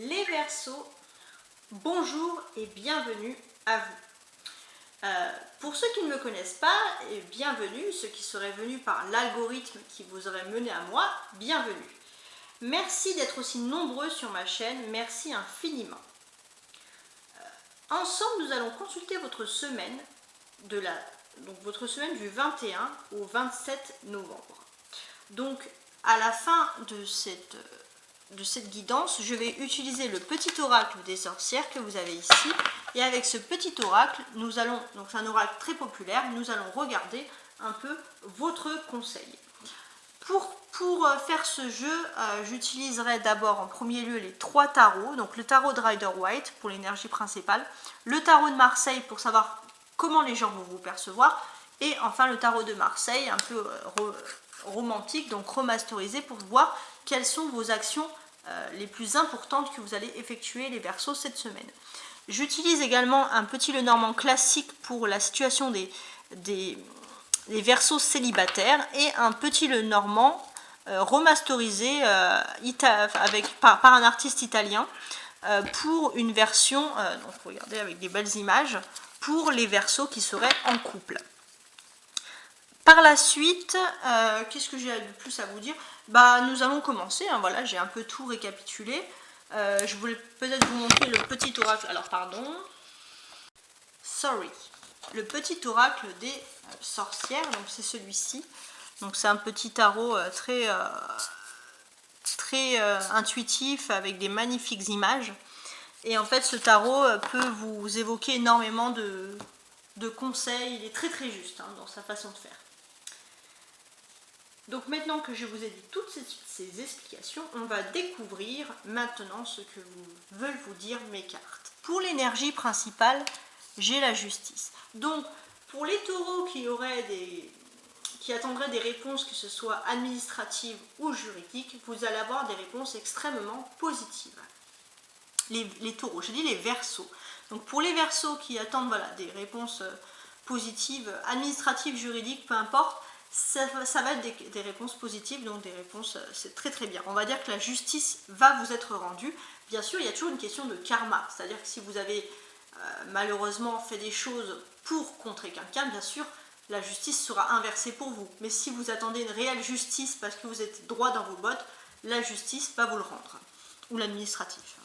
Les Verseaux, bonjour et bienvenue à vous. Pour ceux qui ne me connaissent pas, bienvenue. Ceux qui seraient venus par l'algorithme qui vous aurait mené à moi, bienvenue. Merci d'être aussi nombreux sur ma chaîne, merci infiniment. Ensemble, nous allons consulter votre semaine, votre semaine du 21 au 27 novembre. Donc, à la fin de cette guidance, je vais utiliser le petit oracle des sorcières que vous avez ici. Et avec ce petit oracle, nous allons, donc c'est un oracle très populaire, nous allons regarder un peu votre conseil. Pour faire ce jeu, j'utiliserai d'abord en premier lieu les 3 tarots, donc le tarot de Rider-Waite pour l'énergie principale, le tarot de Marseille pour savoir comment les gens vont vous percevoir, et enfin le tarot de Marseille, un peu romantique, donc remasterisé, pour voir quelles sont vos actions les plus importantes que vous allez effectuer les Verseaux cette semaine. J'utilise également un petit Lenormand classique pour la situation des Verseaux célibataires et un petit Lenormand remasterisé par un artiste italien pour une version, donc regardez avec des belles images, pour les Verseaux qui seraient en couple. Par la suite, qu'est-ce que j'ai de plus à vous dire? Nous allons commencer, hein, voilà, j'ai un peu tout récapitulé. Je voulais peut-être vous montrer le petit oracle, alors pardon, le petit oracle des sorcières, donc c'est celui-ci. Donc c'est un petit tarot très intuitif avec des magnifiques images. Et en fait ce tarot peut vous évoquer énormément de conseils, il est très juste hein, dans sa façon de faire. Donc maintenant que je vous ai dit toutes ces explications, on va découvrir maintenant ce que veulent vous dire mes cartes. Pour l'énergie principale, j'ai la justice. Donc pour les taureaux qui attendraient des réponses, que ce soit administratives ou juridiques, vous allez avoir des réponses extrêmement positives. Les taureaux, j'ai dit les Verseaux. Donc pour les Verseaux qui attendent des réponses positives, administratives, juridiques, peu importe, ça va être des réponses positives, donc des réponses, c'est très bien. On va dire que la justice va vous être rendue. Bien sûr, il y a toujours une question de karma, c'est-à-dire que si vous avez malheureusement fait des choses pour contrer quelqu'un, bien sûr, la justice sera inversée pour vous. Mais si vous attendez une réelle justice parce que vous êtes droit dans vos bottes, la justice va vous le rendre, ou l'administratif.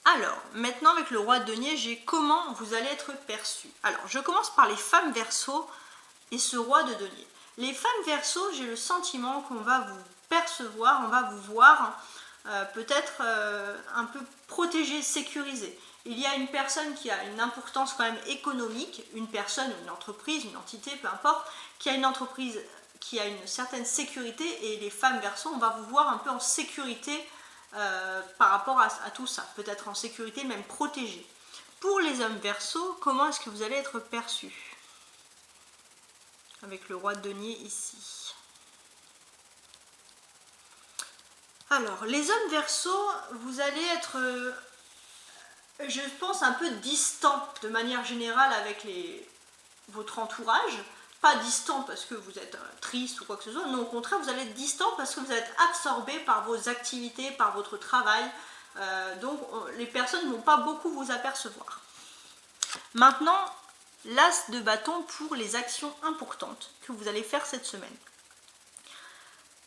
Alors, maintenant avec le roi de denier, j'ai comment vous allez être perçu. Alors, je commence par les femmes Verseaux et ce roi de denier. Les femmes Verseaux, j'ai le sentiment qu'on va vous percevoir, on va vous voir peut-être un peu protégé, sécurisé. Il y a une personne qui a une importance quand même économique, une personne, une entreprise, une entité, peu importe, qui a une entreprise qui a une certaine sécurité, et les femmes Verseaux, on va vous voir un peu en sécurité par rapport à tout ça, peut-être en sécurité, même protégé. Pour les hommes Verseaux, comment est-ce que vous allez être perçus? Avec le roi de denier ici. Alors, les hommes Verseaux, vous allez être, je pense, un peu distant de manière générale avec votre entourage. Pas distant parce que vous êtes triste ou quoi que ce soit, non, au contraire, vous allez être distant parce que vous êtes absorbé par vos activités, par votre travail. Donc, les personnes ne vont pas beaucoup vous apercevoir. Maintenant, l'as de bâton pour les actions importantes que vous allez faire cette semaine.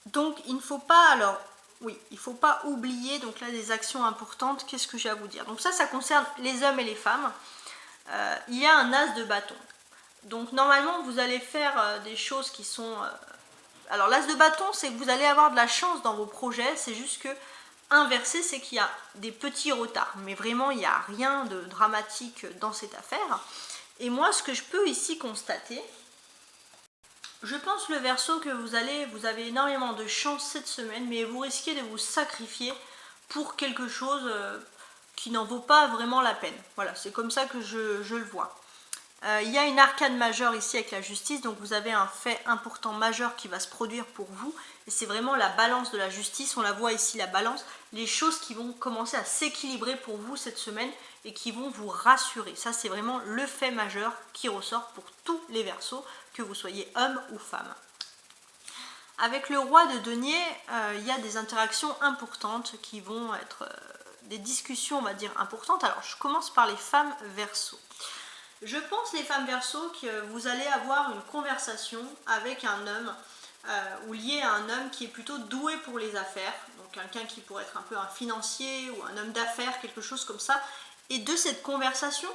Donc il ne faut pas, il faut pas oublier donc là des actions importantes. Qu'est-ce que j'ai à vous dire? Donc ça concerne les hommes et les femmes. Il y a un as de bâton. Donc normalement vous allez faire des choses qui sont... alors l'as de bâton, c'est que vous allez avoir de la chance dans vos projets, c'est juste que inversé, c'est qu'il y a des petits retards. Mais vraiment, il n'y a rien de dramatique dans cette affaire. Et moi, ce que je peux ici constater, je pense le Verseau que vous avez énormément de chance cette semaine, mais vous risquez de vous sacrifier pour quelque chose qui n'en vaut pas vraiment la peine. Voilà, c'est comme ça que je le vois. Il y a une arcane majeure ici avec la justice, donc vous avez un fait important majeur qui va se produire pour vous, et c'est vraiment la balance de la justice. On la voit ici, la balance, les choses qui vont commencer à s'équilibrer pour vous cette semaine et qui vont vous rassurer. Ça, c'est vraiment le fait majeur qui ressort pour tous les Verseaux, que vous soyez homme ou femme. Avec le roi de denier, il y a des interactions importantes qui vont être des discussions, on va dire, importantes. Alors, je commence par les femmes Verseau. Je pense, les femmes Verseau, que vous allez avoir une conversation avec un homme ou lié à un homme qui est plutôt doué pour les affaires, donc quelqu'un qui pourrait être un peu un financier ou un homme d'affaires, quelque chose comme ça. Et de cette conversation,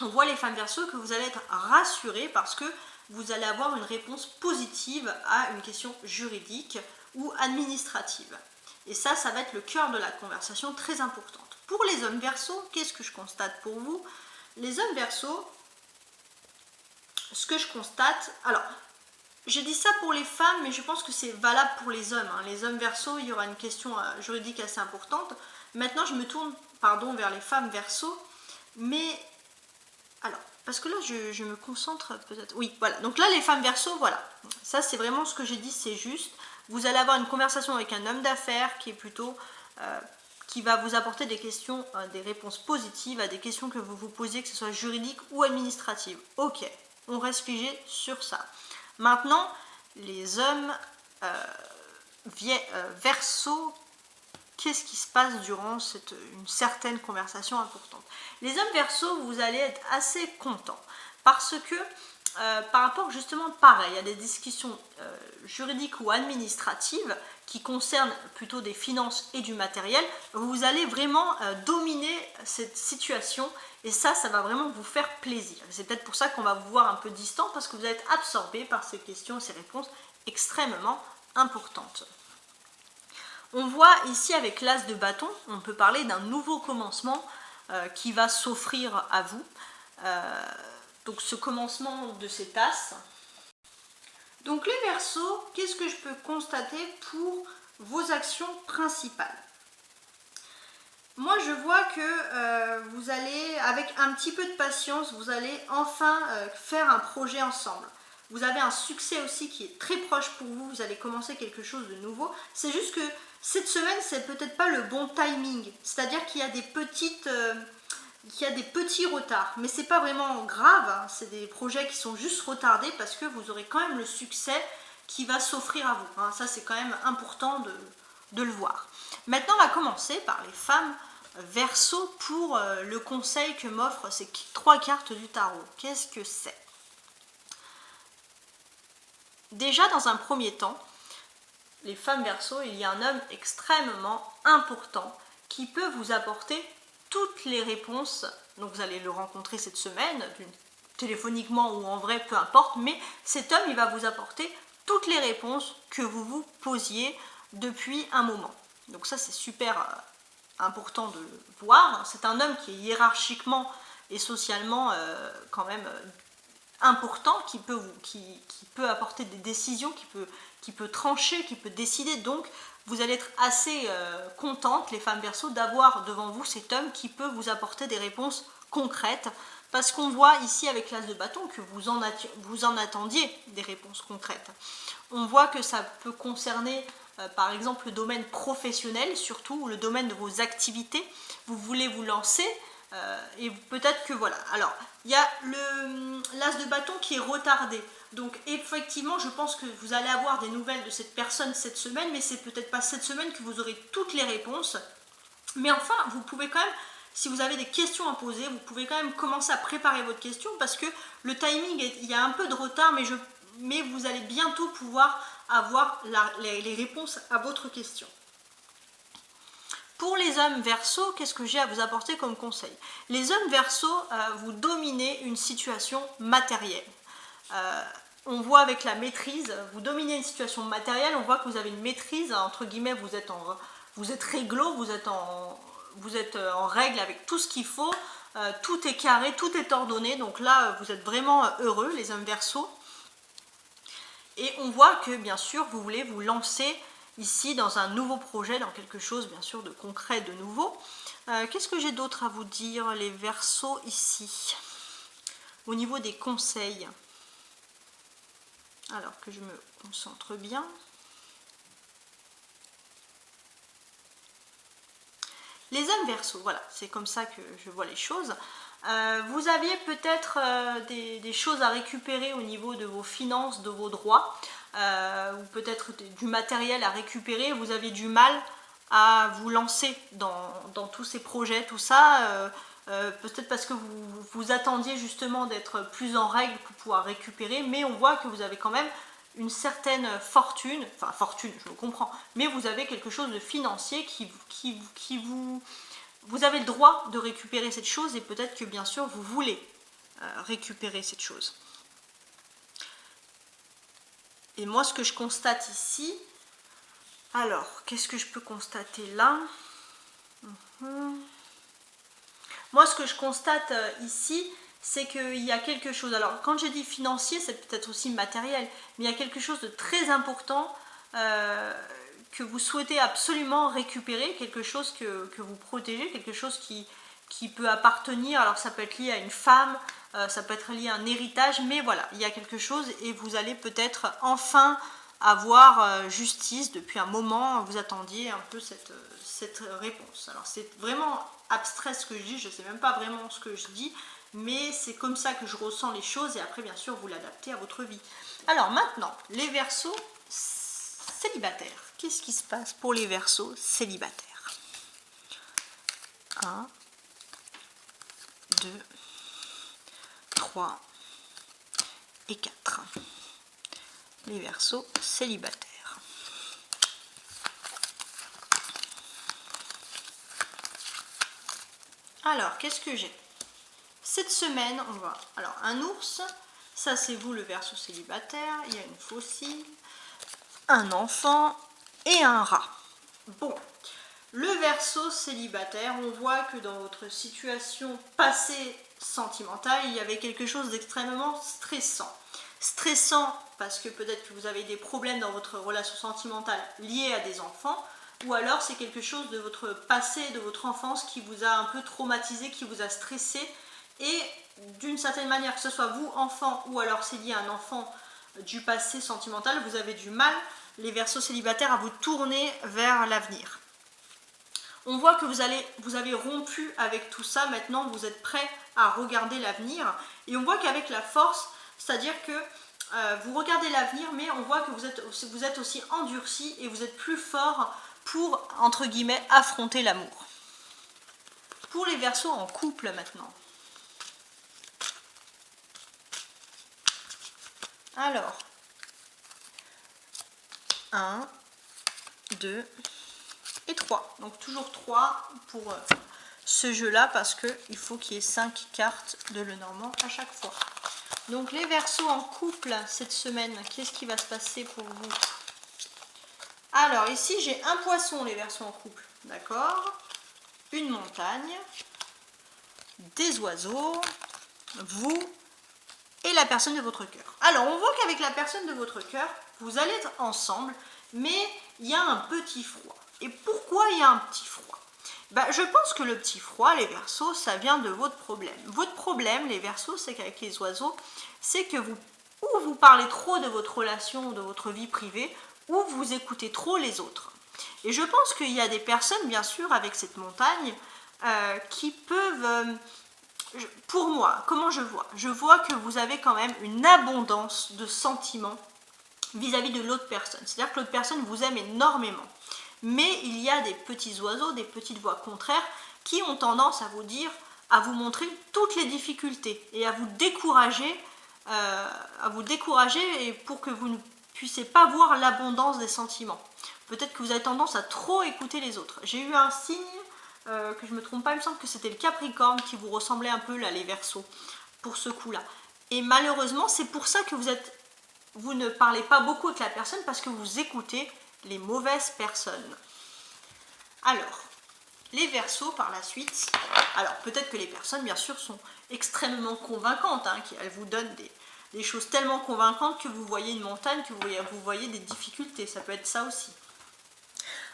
on voit, les femmes Verseau, que vous allez être rassurées parce que vous allez avoir une réponse positive à une question juridique ou administrative. Et ça va être le cœur de la conversation, très importante. Pour les hommes Verseau, qu'est-ce que je constate pour vous? Les hommes Verseau, ce que je constate, alors, j'ai dit ça pour les femmes, mais je pense que c'est valable pour les hommes. Les hommes Verseau, il y aura une question juridique assez importante. Maintenant, je me tourne, vers les femmes Verseau, mais alors, parce que là, je me concentre peut-être. Oui, voilà. Donc là, les femmes Verseau, voilà. Ça, c'est vraiment ce que j'ai dit, c'est juste. Vous allez avoir une conversation avec un homme d'affaires qui est plutôt, qui va vous apporter des questions, des réponses positives à des questions que vous vous posiez, que ce soit juridique ou administrative. Ok, on reste figé sur ça. Maintenant, les hommes Verseau, qu'est-ce qui se passe durant une certaine conversation importante? Les hommes Verseau, vous allez être assez contents parce que par rapport justement, pareil, à des discussions juridiques ou administratives qui concernent plutôt des finances et du matériel, vous allez vraiment dominer cette situation et ça va vraiment vous faire plaisir. C'est peut-être pour ça qu'on va vous voir un peu distant parce que vous allez être absorbé par ces questions et ces réponses extrêmement importantes. On voit ici avec l'as de bâton, on peut parler d'un nouveau commencement qui va s'offrir à vous. Donc ce commencement de cet as. Donc les Verseaux, qu'est-ce que je peux constater pour vos actions principales? Moi je vois que vous allez, avec un petit peu de patience, vous allez enfin faire un projet ensemble. Vous avez un succès aussi qui est très proche pour vous, vous allez commencer quelque chose de nouveau. C'est juste que cette semaine, c'est peut-être pas le bon timing. C'est-à-dire qu'il y a des petits retards, mais c'est pas vraiment grave, c'est des projets qui sont juste retardés parce que vous aurez quand même le succès qui va s'offrir à vous. Ça, c'est quand même important de le voir. Maintenant, on va commencer par les femmes Verseau pour le conseil que m'offrent ces 3 cartes du tarot. Qu'est-ce que c'est? Déjà, dans un premier temps, les femmes Verseau, il y a un homme extrêmement important qui peut vous apporter toutes les réponses. Donc vous allez le rencontrer cette semaine, téléphoniquement ou en vrai, peu importe, mais cet homme, il va vous apporter toutes les réponses que vous vous posiez depuis un moment. Donc ça, c'est super important de le voir. C'est un homme qui est hiérarchiquement et socialement quand même important, qui peut apporter des décisions, qui peut trancher, qui peut décider. Donc vous allez être assez contentes, les femmes Verseau, d'avoir devant vous cet homme qui peut vous apporter des réponses concrètes, parce qu'on voit ici avec l'as de bâton que vous en attendiez des réponses concrètes. On voit que ça peut concerner par exemple le domaine professionnel, surtout le domaine de vos activités. Vous voulez vous lancer et peut-être que voilà. Alors il y a l'as de bâton qui est retardé. Donc effectivement, je pense que vous allez avoir des nouvelles de cette personne cette semaine, mais c'est peut-être pas cette semaine que vous aurez toutes les réponses. Mais enfin, vous pouvez quand même, si vous avez des questions à poser, vous pouvez quand même commencer à préparer votre question parce que le timing, il y a un peu de retard, mais vous allez bientôt pouvoir avoir les réponses à votre question. Pour les hommes Verseau, qu'est-ce que j'ai à vous apporter comme conseil? Les hommes Verseau, vous dominez une situation matérielle. On voit avec la maîtrise, vous dominez une situation matérielle, on voit que vous avez une maîtrise, entre guillemets, vous êtes réglo, vous êtes en règle avec tout ce qu'il faut, tout est carré, tout est ordonné, donc là vous êtes vraiment heureux, les hommes Verseau. Et on voit que bien sûr vous voulez vous lancer ici dans un nouveau projet, dans quelque chose bien sûr de concret, de nouveau. Qu'est-ce que j'ai d'autre à vous dire, les Verseaux, ici, au niveau des conseils? Alors que je me concentre bien. Les hommes Verseau, voilà, c'est comme ça que je vois les choses. Vous aviez peut-être des choses à récupérer au niveau de vos finances, de vos droits. ou peut-être du matériel à récupérer, vous avez du mal à vous lancer dans tous ces projets, tout ça, peut-être parce que vous attendiez justement d'être plus en règle pour pouvoir récupérer, mais on voit que vous avez quand même une certaine fortune, enfin fortune, je le comprends, mais vous avez quelque chose de financier qui vous avez le droit de récupérer cette chose et peut-être que bien sûr vous voulez récupérer cette chose. Et moi ce que je constate ici, alors qu'est-ce que je peux constater là? Moi ce que je constate ici, c'est qu'il y a quelque chose, alors quand j'ai dit financier, c'est peut-être aussi matériel, mais il y a quelque chose de très important que vous souhaitez absolument récupérer, quelque chose que vous protégez, quelque chose qui peut appartenir, alors ça peut être lié à une femme, ça peut être lié à un héritage, mais voilà, il y a quelque chose et vous allez peut-être enfin avoir justice. Depuis un moment, vous attendiez un peu cette réponse. Alors c'est vraiment abstrait ce que je dis, je ne sais même pas vraiment ce que je dis, mais c'est comme ça que je ressens les choses et après bien sûr vous l'adaptez à votre vie. Alors maintenant, les Verseaux célibataires. Qu'est-ce qui se passe pour les Verseaux célibataires? 1, 2, 3 et 4. Les Verseaux célibataires. Alors, qu'est-ce que j'ai? Cette semaine, on voit alors un ours, ça c'est vous le Verseau célibataire, il y a une faucille, un enfant et un rat. Bon, le Verseau célibataire, on voit que dans votre situation passée sentimentale, il y avait quelque chose d'extrêmement stressant. Stressant parce que peut-être que vous avez des problèmes dans votre relation sentimentale liés à des enfants, ou alors c'est quelque chose de votre passé, de votre enfance qui vous a un peu traumatisé, qui vous a stressé, et d'une certaine manière, que ce soit vous, enfant, ou alors c'est lié à un enfant du passé sentimental, vous avez du mal, les Verseaux célibataires, à vous tourner vers l'avenir. On voit que vous avez rompu avec tout ça, maintenant vous êtes prêt à regarder l'avenir, et on voit qu'avec la force, c'est-à-dire que vous regardez l'avenir, mais on voit que vous êtes aussi endurci et vous êtes plus fort pour, entre guillemets, affronter l'amour. Pour les Verseaux en couple maintenant. Alors, 1, 2 et 3. Donc toujours 3 pour ce jeu-là parce qu'il faut qu'il y ait 5 cartes de Lenormand à chaque fois. Donc les Verseaux en couple cette semaine, qu'est-ce qui va se passer pour vous? Alors ici j'ai un poisson, les Verseaux en couple, d'accord? Une montagne, des oiseaux, vous et la personne de votre cœur. Alors on voit qu'avec la personne de votre cœur, vous allez être ensemble, mais il y a un petit froid. Et pourquoi il y a un petit froid? Je pense que le petit froid, les Verseaux, ça vient de votre problème. Votre problème, les Verseaux, c'est qu'avec les oiseaux, c'est que vous parlez trop de votre relation, de votre vie privée, ou vous écoutez trop les autres. Et je pense qu'il y a des personnes, bien sûr, avec cette montagne, qui peuvent... pour moi, comment je vois? Je vois que vous avez quand même une abondance de sentiments vis-à-vis de l'autre personne. C'est-à-dire que l'autre personne vous aime énormément. Mais il y a des petits oiseaux, des petites voix contraires qui ont tendance à vous dire, à vous montrer toutes les difficultés et à vous décourager et pour que vous ne puissiez pas voir l'abondance des sentiments. Peut-être que vous avez tendance à trop écouter les autres. J'ai eu un signe, que je ne me trompe pas, il me semble que c'était le Capricorne qui vous ressemblait un peu là, les Verseaux, pour ce coup-là. Et malheureusement, c'est pour ça que vous ne parlez pas beaucoup avec la personne parce que vous écoutez les mauvaises personnes. Alors, les Verseaux par la suite, alors peut-être que les personnes bien sûr sont extrêmement convaincantes, elles vous donnent des choses tellement convaincantes que vous voyez une montagne, que vous voyez des difficultés, ça peut être ça aussi.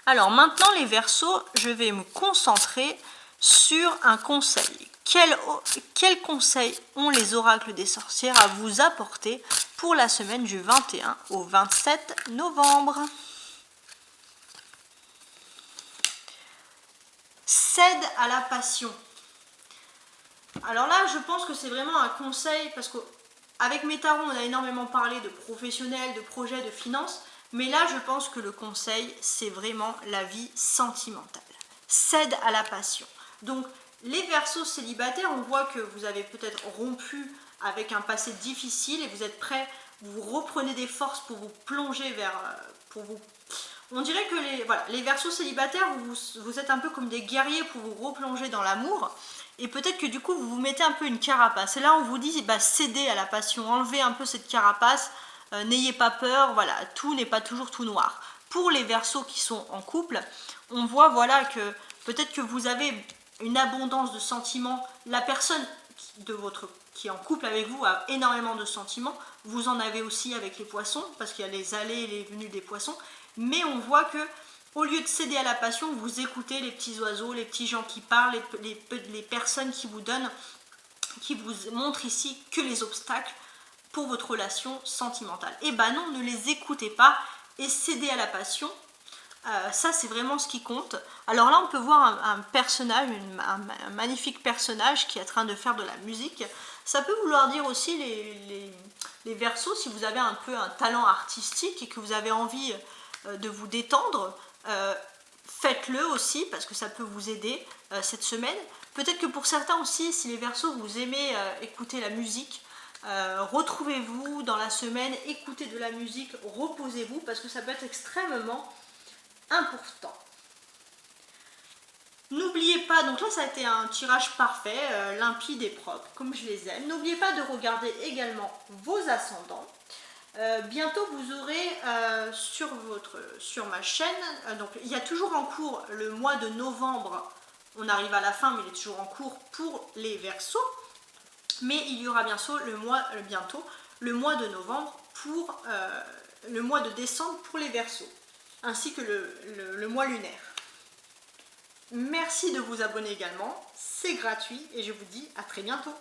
Alors maintenant les Verseaux, je vais me concentrer sur un conseil. Quel conseil ont les oracles des sorcières à vous apporter pour la semaine du 21 au 27 novembre? Cède à la passion. Alors là, je pense que c'est vraiment un conseil parce que avec mes tarots, on a énormément parlé de professionnels, de projets, de finances, mais là, je pense que le conseil, c'est vraiment la vie sentimentale. Cède à la passion. Donc, les Verseaux célibataires, on voit que vous avez peut-être rompu avec un passé difficile et vous êtes prêts, vous reprenez des forces pour vous plonger vers... On dirait que les Verseaux célibataires, vous êtes un peu comme des guerriers pour vous replonger dans l'amour. Et peut-être que du coup, vous vous mettez un peu une carapace. Et là, on vous dit, bah, cédez à la passion, enlevez un peu cette carapace, n'ayez pas peur, voilà, tout n'est pas toujours tout noir. Pour les Verseaux qui sont en couple, on voit voilà que peut-être que vous avez une abondance de sentiments, la personne qui est en couple avec vous a énormément de sentiments, vous en avez aussi avec les poissons, parce qu'il y a les allées et les venues des poissons, mais on voit que au lieu de céder à la passion, vous écoutez les petits oiseaux, les petits gens qui parlent, les personnes qui vous donnent, qui vous montrent ici que les obstacles pour votre relation sentimentale. Et ben non, ne les écoutez pas et cédez à la passion. Ça, c'est vraiment ce qui compte. Alors là, on peut voir un personnage, un magnifique personnage qui est en train de faire de la musique. Ça peut vouloir dire aussi les Verseaux, si vous avez un peu un talent artistique et que vous avez envie de vous détendre, faites-le aussi parce que ça peut vous aider cette semaine. Peut-être que pour certains aussi, si les Verseaux, vous aimez écouter la musique, retrouvez-vous dans la semaine, écoutez de la musique, reposez-vous parce que ça peut être extrêmement important. N'oubliez pas, donc là ça a été un tirage parfait, limpide et propre, comme je les aime. N'oubliez pas de regarder également vos ascendants. Bientôt vous aurez sur ma chaîne, donc il y a toujours en cours le mois de novembre, on arrive à la fin mais il est toujours en cours pour les Verseaux, mais il y aura bientôt le mois de novembre pour le mois de décembre pour les Verseaux, ainsi que le mois lunaire. Merci de vous abonner également, c'est gratuit et je vous dis à très bientôt.